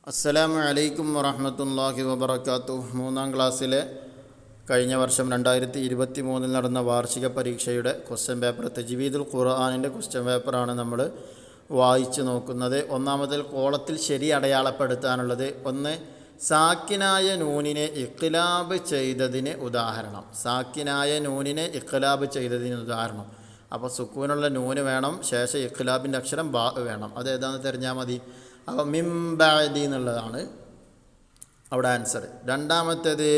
അസ്സലാമു അലൈക്കും വറഹ്മത്തുള്ളാഹി വബറകാതുഹു. മൂന്നാം ക്ലാസ്സിലെ കഴിഞ്ഞ വർഷം 2023 നടന്ന വാർഷിക പരീക്ഷയുടെ ക്വസ്റ്റ്യൻ പേപ്പർ തജ്വീദുൽ ഖുർആനിൻ്റെ ക്വസ്റ്റ്യൻ പേപ്പറാണ് നമ്മൾ വായിച്ചു നോക്കുന്നത്. ഒന്നാമതിൽ കോളത്തിൽ ശരി അടയാളപ്പെടുത്താനുള്ളത് ഒന്ന്, സാക്കിനായ നൂനിനെ ഇഖ്ലാബ് ചെയ്തതിന് ഉദാഹരണം. സാക്കിനായ നൂനിനെ ഇഖ്ലാബ് ചെയ്തതിന് ഉദാഹരണം. അപ്പോൾ സുക്കൂനുള്ള നൂന് വേണം, ശേഷം ഇഖ്ലാബിൻ്റെ അക്ഷരം ബാ വേണം. അതേതാണെന്ന് തിരഞ്ഞാൽ മതി. അപ്പോൾ മിൻ ബഅദി എന്നുള്ളതാണ് അവിടെ ആൻസർ. രണ്ടാമത്തേത്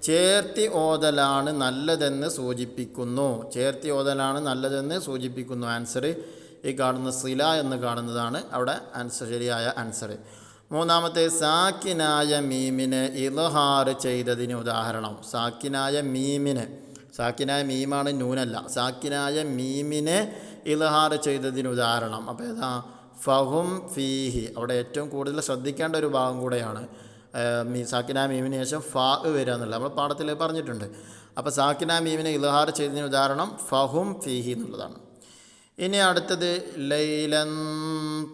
ചേർത്തി ഓതലാണ് നല്ലതെന്ന് സൂചിപ്പിക്കുന്നു. ചേർത്തി ഓതലാണ് നല്ലതെന്ന് സൂചിപ്പിക്കുന്നു. ആൻസർ ഈ കാണുന്ന സില എന്ന് കാണുന്നതാണ് അവിടെ ആൻസർ, ശരിയായ ആൻസർ. മൂന്നാമത്തെ സാക്കിനായ മീമിനെ ഇൽഹാർ ചെയ്തതിന് ഉദാഹരണം. സാക്കിനായ മീമാണ് നൂനല്ല. സാക്കിനായ മീമിനെ ഇൽഹാർ ചെയ്തതിന് ഉദാഹരണം. അപ്പോൾ ഏതാ? ഫഹും ഫീഹി. അവിടെ ഏറ്റവും കൂടുതൽ ശ്രദ്ധിക്കേണ്ട ഒരു ഭാഗം കൂടെയാണ് സാക്കിനായ മീമിന് ശേഷം ഫാ വരിക എന്നുള്ളത് നമ്മൾ പാഠത്തിൽ പറഞ്ഞിട്ടുണ്ട്. അപ്പോൾ സാക്കിനായ മീമിനെ ഇൽഹാർ ചെയ്തതിന് ഉദാഹരണം ഫഹും ഫീഹി എന്നുള്ളതാണ്. ഇനി അടുത്തത് ലൈലൻ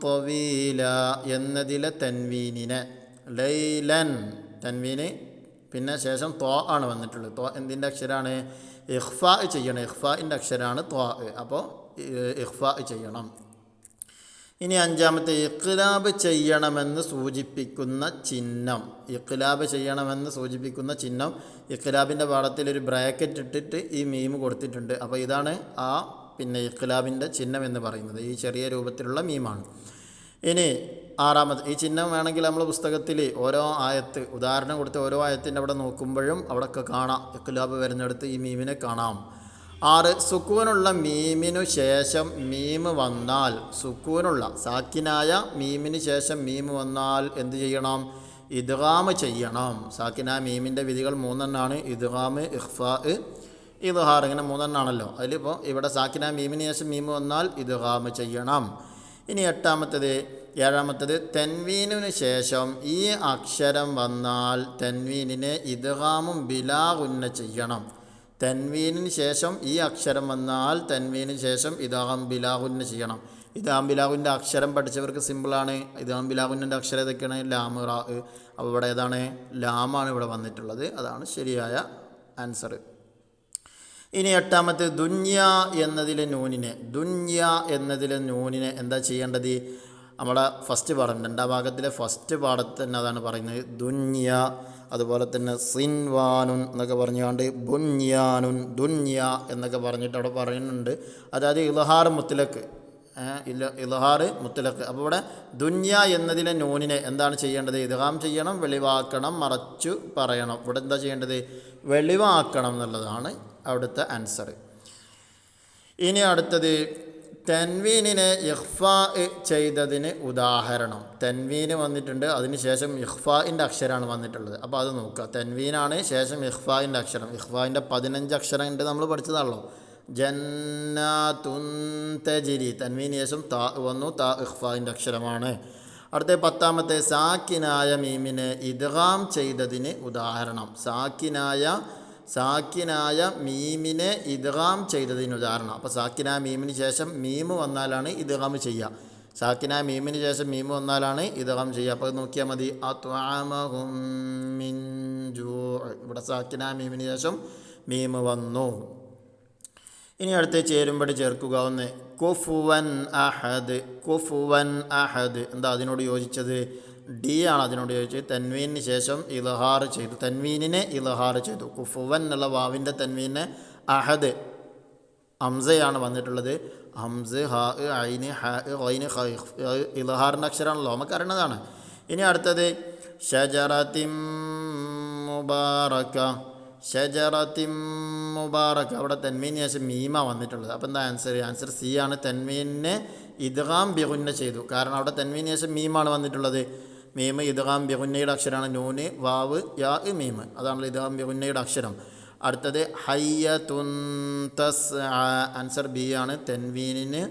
ത്വീല എന്നതിലെ തൻവീനിനെ, ലൈലൻ തൻവീന് പിന്നെ ശേഷം ത്വാ ആണ് വന്നിട്ടുള്ളത്. ത്വാ എന്തിൻ്റെ അക്ഷരമാണ്? ഇഖ്ഫാ ചെയ്യണം. ഇഖ്ഫാൻ്റെ അക്ഷരമാണ് ത്വാ. അപ്പോൾ ഇഖ്ഫാ ചെയ്യണം. ഇനി അഞ്ചാമത്തെ ഇഖ്ലാബ് ചെയ്യണമെന്ന് സൂചിപ്പിക്കുന്ന ചിഹ്നം. ഇഖ്ലാബ് ചെയ്യണമെന്ന് സൂചിപ്പിക്കുന്ന ചിഹ്നം ഇഖ്ലാബിൻ്റെ പാഠത്തിൽ ഒരു ബ്രാക്കറ്റ് ഇട്ടിട്ട് ഈ മീം കൊടുത്തിട്ടുണ്ട്. അപ്പോൾ ഇതാണ് പിന്നെ ഇഖ്ലാബിൻ്റെ ചിഹ്നം എന്ന് പറയുന്നത്. ഈ ചെറിയ രൂപത്തിലുള്ള മീമാണ്. ഇനി ആറാമത്, ഈ ചിഹ്നം വേണമെങ്കിൽ നമ്മൾ പുസ്തകത്തിൽ ഓരോ ആയത്ത് ഉദാഹരണം കൊടുത്ത് ഓരോ ആയത്തിൻ്റെ അവിടെ നോക്കുമ്പോഴും അവിടെയൊക്കെ കാണാം, ഇഖ്ലാബ് വരുന്നിടത്ത് ഈ മീമിനെ കാണാം. 6, സുക്കൂനുള്ള മീമിനു ശേഷം മീമ് വന്നാൽ, സുക്കൂനുള്ള സാക്കിനായ മീമിന് ശേഷം മീമ് വന്നാൽ എന്ത് ചെയ്യണം? ഇദ്ഗാം ചെയ്യണം. സാക്കിനായ മീമിൻ്റെ വിധികൾ 3 ഇദ്ഗാം, ഇഖ്ഫാ, ഇദ്ഹാർ, ഇങ്ങനെ 3 അതിലിപ്പോൾ ഇവിടെ സാക്കിനായ മീമിന് ശേഷം മീമ് വന്നാൽ ഇദ്ഗാം ചെയ്യണം. ഇനി ഏഴാമത്തത് തെൻവീനിന് ശേഷം ഈ അക്ഷരം വന്നാൽ തെൻവീനിനെ ഇദ്ഗാമും ബിലാ ഗുന്ന ചെയ്യണം. തൻവീനിന് ശേഷം ഈ അക്ഷരം വന്നാൽ തൻവീനിന് ശേഷം ഇദ്ഗാം ബിലാ ഗുന്ന ചെയ്യണം. ഇദ്ഗാം ബിലാ ഗുന്ന അക്ഷരം പഠിച്ചവർക്ക് സിമ്പിളാണ്. ഇദ്ഗാം ബിലാ ഗുന്നൻ്റെ അക്ഷരം ഏതൊക്കെയാണ്? ലാം, റാ. അപ്പോൾ ഇവിടെ ഏതാണ്? ലാമാണ് ഇവിടെ വന്നിട്ടുള്ളത്. അതാണ് ശരിയായ ആൻസർ. ഇനി 8, ദുന്യ എന്നതിലെ നൂനിനെ എന്താ ചെയ്യേണ്ടത്? നമ്മളെ ഫസ്റ്റ് പാഠം 2ാം ഭാഗത്തിലെ ഫസ്റ്റ് പാഠത്തിൽ തന്നെ അതാണ് പറയുന്നത്. ദുന്യ, അതുപോലെ തന്നെ സിൻവാനുൻ എന്നൊക്കെ പറഞ്ഞുകൊണ്ട് ബുന്യാനുൻ, ദുന്യ എന്നൊക്കെ പറഞ്ഞിട്ട് അവിടെ പറയുന്നുണ്ട്. അതായത് ഇൽഹാർ മുത്തലക്ക്. അപ്പോൾ ഇവിടെ ദുന്യ എന്നതിലെ നൂനിനെ എന്താണ് ചെയ്യേണ്ടത്? ഇദ്ഗാം ചെയ്യണം, വെളിവാക്കണം, മറച്ചു പറയണം. ഇവിടെ എന്താ ചെയ്യേണ്ടത്? വെളിവാക്കണം എന്നുള്ളതാണ് അവിടുത്തെ ആൻസർ. ഇനി അടുത്തത് തൻവീനിനെ ഇഖ്ഫാ ചെയ്തതിന് ഉദാഹരണം. തൻവീന് വന്നിട്ടുണ്ട്, അതിനുശേഷം ഇഖ്ഫാൻ്റെ അക്ഷരമാണ് വന്നിട്ടുള്ളത്. അപ്പോൾ അത് നോക്കുക. തൻവീനാണ്, ശേഷം ഇഖ്ഫാൻ്റെ അക്ഷരം. ഇഖ്ഫാൻ്റെ 15 അക്ഷരം ഉണ്ട്, നമ്മൾ പഠിച്ചതാണല്ലോ. ജന്നാതുൻ തജ്രി, തൻവീന് ശേഷം താ വന്നു, താ ഇഖ്ഫാൻ്റെ അക്ഷരമാണ്. അടുത്ത 10, സാക്കിനായ മീമിനെ ഇദ്ഗാം ചെയ്തതിന് ഉദാഹരണം. സാക്കിനായ മീമിനെ ഇദ്ഗാം ചെയ്തതിന് ഉദാഹരണം. അപ്പോൾ സാക്കിനായ മീമിന് ശേഷം മീമ് വന്നാലാണ് ഇദ്ഗാം ചെയ്യുക. സാക്കിനായ മീമിന് ശേഷം മീമ് വന്നാലാണ് ഇദ്ഗാം ചെയ്യുക. അപ്പോൾ നോക്കിയാൽ മതി. അത്അമഹും മിൻ ജൂഅ്, ഇവിടെ സാക്കിനായ മീമിന് ശേഷം മീമ് വന്നു. ഇനി അടുത്ത് ചേരുമ്പടി ചേർക്കുക. 1, കുഫുവൻ അഹദ്. എന്താ അതിനോട് യോജിച്ചത്? ഡി ആണ് അതിനോട് ചോദിച്ചത്. തൻവീനിന് ശേഷം ഇൽഹാർ ചെയ്തു, തൻവീനിനെ ഇൽഹാർ ചെയ്തു. കുഫുവൻ എന്നുള്ള വാവിൻ്റെ തൻവീനെ അഹദ് ഹംസയാണ് വന്നിട്ടുള്ളത്. ഹംസ്, ഹ, ഐന്, ഹ, ഐന്, ഇൽഹാറിൻ്റെ അക്ഷരമാണല്ലോ, നമുക്ക് അറിയുന്നതാണ്. ഇനി അടുത്തത് ഷജറത്തിൻ മുബാറക. അവിടെ തൻവീനിന് ശേഷം മീമ വന്നിട്ടുള്ളത്. അപ്പോൾ എന്താ ആൻസർ സി ആണ്. തൻവീനിനെ ഇദ്ഗാം ബിഗുന്ന ചെയ്തു. കാരണം അവിടെ തൻവീനിന് ശേഷം മീമാണ് വന്നിട്ടുള്ളത്. മീമ് ഇദ്ഗാം ബിഗുന്നയുടെ അക്ഷരമാണ്. നൂന്, വാവ്, യാ, മീമ്, അതാണല്ലോ ഇദ്ഗാം ബിഗുന്നയുടെ അക്ഷരം. അടുത്തത് ഹയ്യതുൻ തസ്ആ, ആൻസർ ബി ആണ്. തൻവീനിനെ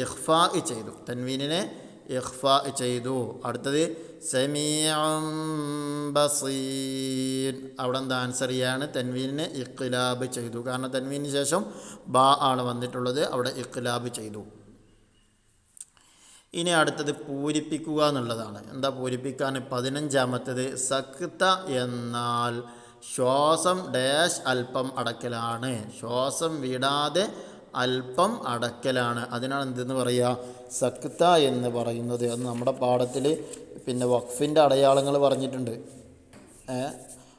ഇഖ്ഫാ ചെയ്തു. അടുത്തത് സമീഉൻ ബസീർ, അവിടെ എന്താ ആൻസർ ആണ്? തൻവീനിനെ ഇഖ്ലാബ് ചെയ്തു. കാരണം തൻവീനിന് ശേഷം ബാ ആണ് വന്നിട്ടുള്ളത്, അവിടെ ഇഖ്ലാബ് ചെയ്തു. ഇനി അടുത്തത് പൂരിപ്പിക്കുക എന്നുള്ളതാണ്. എന്താ പൂരിപ്പിക്കാൻ? 15-ാമത്തേത് സക്ത എന്നാൽ ശ്വാസം ഡാഷ് അല്പം അടക്കലാണ്. ശ്വാസം വിടാതെ അല്പം അടക്കലാണ്. അതിനാണ് എന്തെന്ന് പറയുക? സക്ത എന്ന് പറയുന്നത്. അത് നമ്മുടെ പാഠത്തിൽ പിന്നെ വഖഫിൻ്റെ അടയാളങ്ങൾ പറഞ്ഞിട്ടുണ്ട്.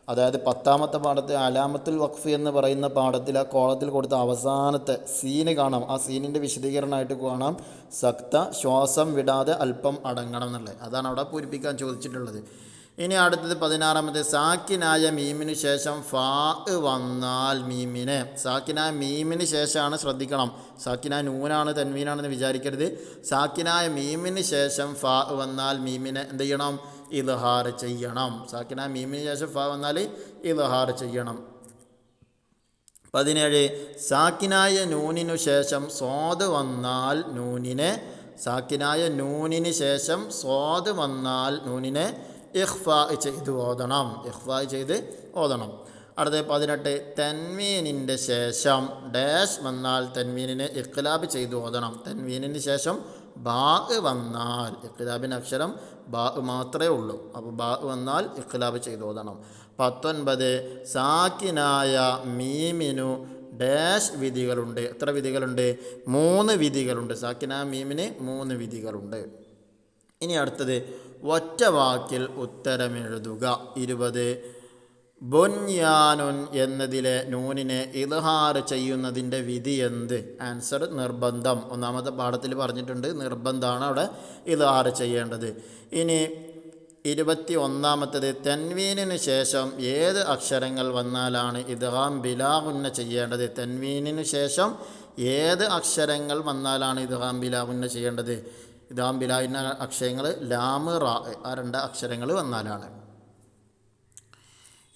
അതായത് 10-ാമത്തെ പാഠത്തിൽ അലാമത്തുൽ വഖഫ് എന്ന് പറയുന്ന പാഠത്തിൽ ആ കോളത്തിൽ കൊടുത്ത അവസാനത്തെ സീന് കാണാം. ആ സീനിൻ്റെ വിശദീകരണമായിട്ട് കാണാം സക്ത ശ്വാസം വിടാതെ അല്പം അടങ്ങണം എന്നുള്ളത്. അതാണ് അവിടെ പൂരിപ്പിക്കാൻ ചോദിച്ചിട്ടുള്ളത്. ഇനി അടുത്തത് 16-ാമത്തെ സാക്കിനായ മീമിന് ശേഷം ഫാ വന്നാൽ മീമിനെ, സാക്കിനായ മീമിന് ശേഷമാണ്, ശ്രദ്ധിക്കണം, സാക്കിനായ നൂനാണ് തൻവീനാണെന്ന് വിചാരിക്കരുത്. സാക്കിനായ മീമിന് ശേഷം ഫാ വന്നാൽ മീമിനെ എന്ത് ചെയ്യണം? ഇദ്ഹാർ ചെയ്യണം. സാക്കിനായ മീമിന് ശേഷം ഫാ വന്നാൽ ഇദ്ഹാർ ചെയ്യണം. 17 സാക്കിനായ നൂനിനു ശേഷം സ്വാദ് വന്നാൽ നൂനിനെ, സാക്കിനായ നൂനിന് ശേഷം സ്വാദ് വന്നാൽ നൂനിനെ ഇഖ്ഫാ ചെയ്ത് ഓതണം. ഇഖ്ഫാ ചെയ്ത് ഓതണം. അടുത്ത 18 തൻവീനിൻ്റെ ശേഷം ഡാഷ് വന്നാൽ തൻവീനിനെ ഇഖ്ലാബ് ചെയ്ത് ഓതണം. തൻവീനിന് ശേഷം ബാ വന്നാൽ, ഇഖ്ലാബിൻ്റെ അക്ഷരം ബാ മാത്രമേ ഉള്ളൂ, അപ്പോൾ ബാ വന്നാൽ ഇഖ്ലാബ് ചെയ്ത് ഓതണം. 19 സാക്കിനായ മീമിനു ഡാഷ് വിധികളുണ്ട്. എത്ര വിധികളുണ്ട്? 3 വിധികളുണ്ട്. സാക്കിനായ മീമിന് 3 വിധികളുണ്ട്. ഇനി അടുത്തത് ഒറ്റ വാക്കിൽ ഉത്തരമെഴുതുക. 20 ബുൻയാനുൻ എന്നതിലെ നൂനിനെ ഇദ്ഹാർ ചെയ്യുന്നതിൻ്റെ വിധി എന്ത്? ആൻസർ നിർബന്ധം. 1-ാമത്തെ പാഠത്തിൽ പറഞ്ഞിട്ടുണ്ട്, നിർബന്ധമാണ് അവിടെ ഇദ്ഹാർ ചെയ്യേണ്ടത്. ഇനി 21-ാമത്തേത് തൻവീനിന് ശേഷം ഏത് അക്ഷരങ്ങൾ വന്നാലാണ് ഇദ്ഗാം ബിലാ ഗുന്ന ചെയ്യേണ്ടത്? തൻവീനിന് ശേഷം ഏത് അക്ഷരങ്ങൾ വന്നാലാണ് ഇദ്ഗാം ബിലാ ഗുന്ന ചെയ്യേണ്ടത്? ഇദ്ഗാം ബിലാഇന്ന അക്ഷരങ്ങൾ ലാം റാ, ആ 2 അക്ഷരങ്ങൾ വന്നാലാണ്.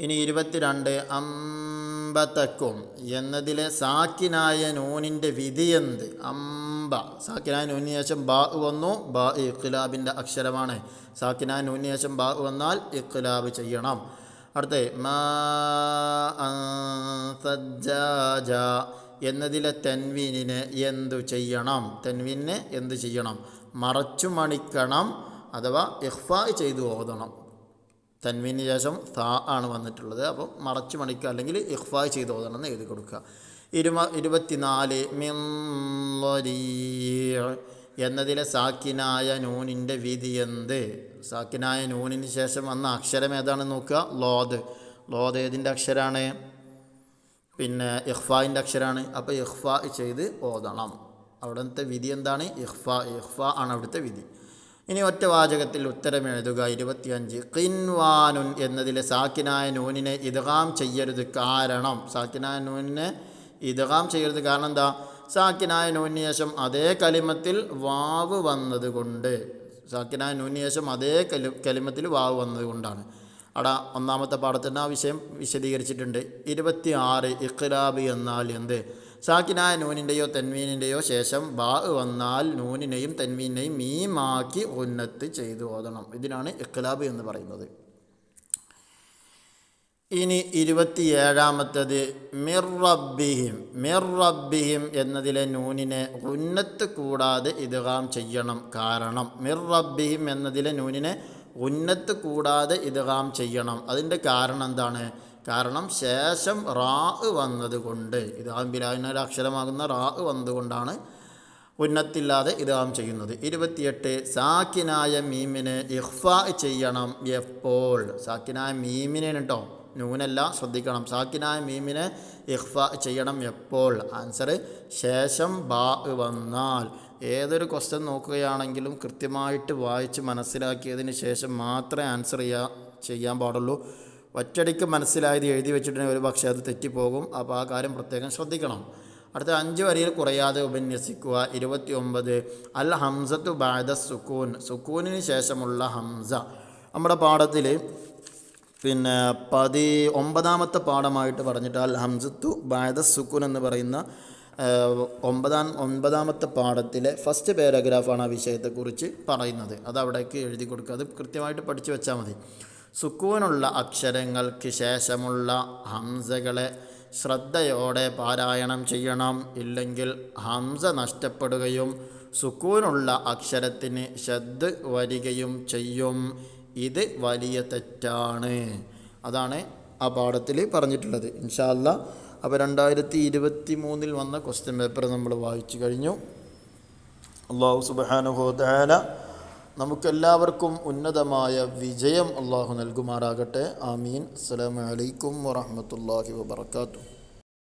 ഇനി 22 അമ്പതക്കും എന്നതിലെ സാക്കിനായ നൂനിൻ്റെ വിധി എന്ത്? അമ്പ, സാക്കിനായ നൂനിന് ശേഷം ബാ വന്നു, ബാ ഇഖ്ലാബിൻ്റെ അക്ഷരമാണ്. സാക്കിനായ നൂനിന് ശേഷം ബാ വന്നാൽ ഇഖ്ലാബ് ചെയ്യണം. അടുത്ത മാ സജ്ജാജ എന്നതിലെ തൻവീനിനെ എന്തു ചെയ്യണം? തൻവീനിനെ എന്ത് ചെയ്യണം? മറച്ചു മണിക്കണം അഥവാ ഇഖ്ഫാ ചെയ്തു ഓതണം. തൻവീന് ശേഷം താ ആണ് വന്നിട്ടുള്ളത്, അപ്പോൾ മറച്ചു മണിക്കുക അല്ലെങ്കിൽ ഇഖ്ഫാ ചെയ്ത് ഓതണം എന്ന് എഴുതി കൊടുക്കുക. 24 മിൻ ളരീഅ് എന്നതിലെ സാക്കിനായ നൂനിൻ്റെ വിധി എന്ത്? സാക്കിനായ നൂനിന് ശേഷം വന്ന അക്ഷരം ഏതാണെന്ന് നോക്കുക. ലോദ്. ലോദ് ഏതിൻ്റെ അക്ഷരമാണ്? പിന്നെ ഇഖ്ഫായിൻ്റെ അക്ഷരമാണ്. അപ്പോൾ ഇഖ്ഫാ ചെയ്ത് ഓതണം. അവിടുത്തെ വിധി എന്താണ്? ഇഖ്ഫാ ആണ് അവിടുത്തെ വിധി. ഇനി ഒറ്റ വാചകത്തിൽ ഉത്തരം എഴുതുക. 25 ഖിൻവാനുൻ എന്നതിലെ സാക്കിനായ നൂനിനെ ഇദ്ഗാം ചെയ്യരുത്. കാരണം, സാക്കിനായ നൂനിനെ ഇദ്ഗാം ചെയ്യരുത് കാരണം എന്താ? സാക്കിനായ നൂനിന് ശേഷം അതേ കലിമത്തിൽ വാവ് വന്നതുകൊണ്ട്, സാക്കിനായ നൂനിന് ശേഷം അതേ കലിമത്തിൽ വാവ് വന്നതുകൊണ്ടാണ്. അവിടെ 1-ാമത്തെ പാഠത്തിൻ്റെ ആ വിഷയം വിശദീകരിച്ചിട്ടുണ്ട്. 26 ഇഖ്ലാബ് എന്നാൽ എന്ത്? സാക്കിനായ നൂനിൻ്റെയോ തൻവീനിൻ്റെയോ ശേഷം ബാ വന്നാൽ നൂനിനെയും തൻവീനെയും മീമാക്കി ഉന്നത്ത് ചെയ്തു ഓതണം. ഇതിനാണ് ഇഖ്ലാബ് എന്ന് പറയുന്നത്. ഇനി 27-ാമത്തേത് മിർ റബ്ബിഹിം എന്നതിലെ നൂനിനെ ഉന്നത്ത് കൂടാതെ ഇദ്ഗാം ചെയ്യണം. കാരണം, മിർ റബ്ബിഹിം എന്നതിലെ നൂനിനെ ഉന്നത്ത് കൂടാതെ ഇദ്ഗാം ചെയ്യണം. അതിൻ്റെ കാരണം എന്താണ്? കാരണം ശേഷം റാ വന്നതുകൊണ്ട്, ഇദ്ഗാം ബിലാഇന്ന ഒരു അക്ഷരമാകുന്ന റാ വന്നതുകൊണ്ടാണ് ഉന്നത്തില്ലാതെ ഇദ്ഗാം ചെയ്യുന്നത്. 28 സാക്കിനായ മീമിനെ ഇഖ്ഫാ ചെയ്യണം. എപ്പോൾ? സാക്കിനായ മീമിനെ കേട്ടോ, നൂനല്ല, ശ്രദ്ധിക്കണം. സാക്കിനായ മീമിനെ ഇഖ്ഫാ ചെയ്യണം എപ്പോൾ? ആൻസർ ശേഷം ബാ വന്നാൽ. ഏതൊരു ക്വസ്റ്റ്യൻ നോക്കുകയാണെങ്കിലും കൃത്യമായിട്ട് വായിച്ച് മനസ്സിലാക്കിയതിന് ശേഷം മാത്രമേ ആൻസർ ചെയ്യാൻ പാടുള്ളൂ. ഒറ്റയടിക്ക് മനസ്സിലായത് എഴുതി വെച്ചിട്ടുണ്ടെങ്കിൽ ഒരു പക്ഷേ അത് തെറ്റിപ്പോകും. അപ്പോൾ ആ കാര്യം പ്രത്യേകം ശ്രദ്ധിക്കണം. അടുത്ത 5 വരിയിൽ കുറയാതെ ഉപന്യസിക്കുക. 29 അൽ ഹംസത്തു ബഅദ സുക്കൂൻ, സുക്കൂനിന് ശേഷമുള്ള ഹംസ. നമ്മുടെ പാഠത്തിൽ പിന്നെ 19-ാമത്തെ പാഠമായിട്ട് പറഞ്ഞിട്ട് അൽ ഹംസത്തു ബഅദ സുക്കൂൻ എന്ന് പറയുന്ന 9-ാമത്തെ പാഠത്തിലെ ഫസ്റ്റ് പാരഗ്രാഫാണ് ആ വിഷയത്തെക്കുറിച്ച് പറയുന്നത്. അത് അവിടേക്ക് എഴുതി കൊടുക്കുക. അത് കൃത്യമായിട്ട് പഠിച്ചു വെച്ചാൽ മതി. സുക്കൂനുള്ള അക്ഷരങ്ങൾക്ക് ശേഷമുള്ള ഹംസകളെ ശ്രദ്ധയോടെ പാരായണം ചെയ്യണം. ഇല്ലെങ്കിൽ ഹംസ നഷ്ടപ്പെടുകയും സുക്കൂനുള്ള അക്ഷരത്തിന് ഷദ് വരികയും ചെയ്യും. ഇത് വലിയ തെറ്റാണ്. അതാണ് ആ പാഠത്തിൽ പറഞ്ഞിട്ടുള്ളത്. ഇൻഷാ അല്ലാഹ്. അപ്പോൾ 2023 വന്ന ക്വസ്റ്റ്യൻ പേപ്പർ നമ്മൾ വായിച്ചു കഴിഞ്ഞു. അല്ലാഹു സുബ്ഹാനഹു വ തആല നമുക്കെല്ലാവർക്കും ഉന്നതമായ വിജയം അല്ലാഹു നൽകുമാറാകട്ടെ. ആമീൻ. അസ്സലാമു അലൈക്കും വറഹ്മത്തുള്ളാഹി വബറകാതുഹു.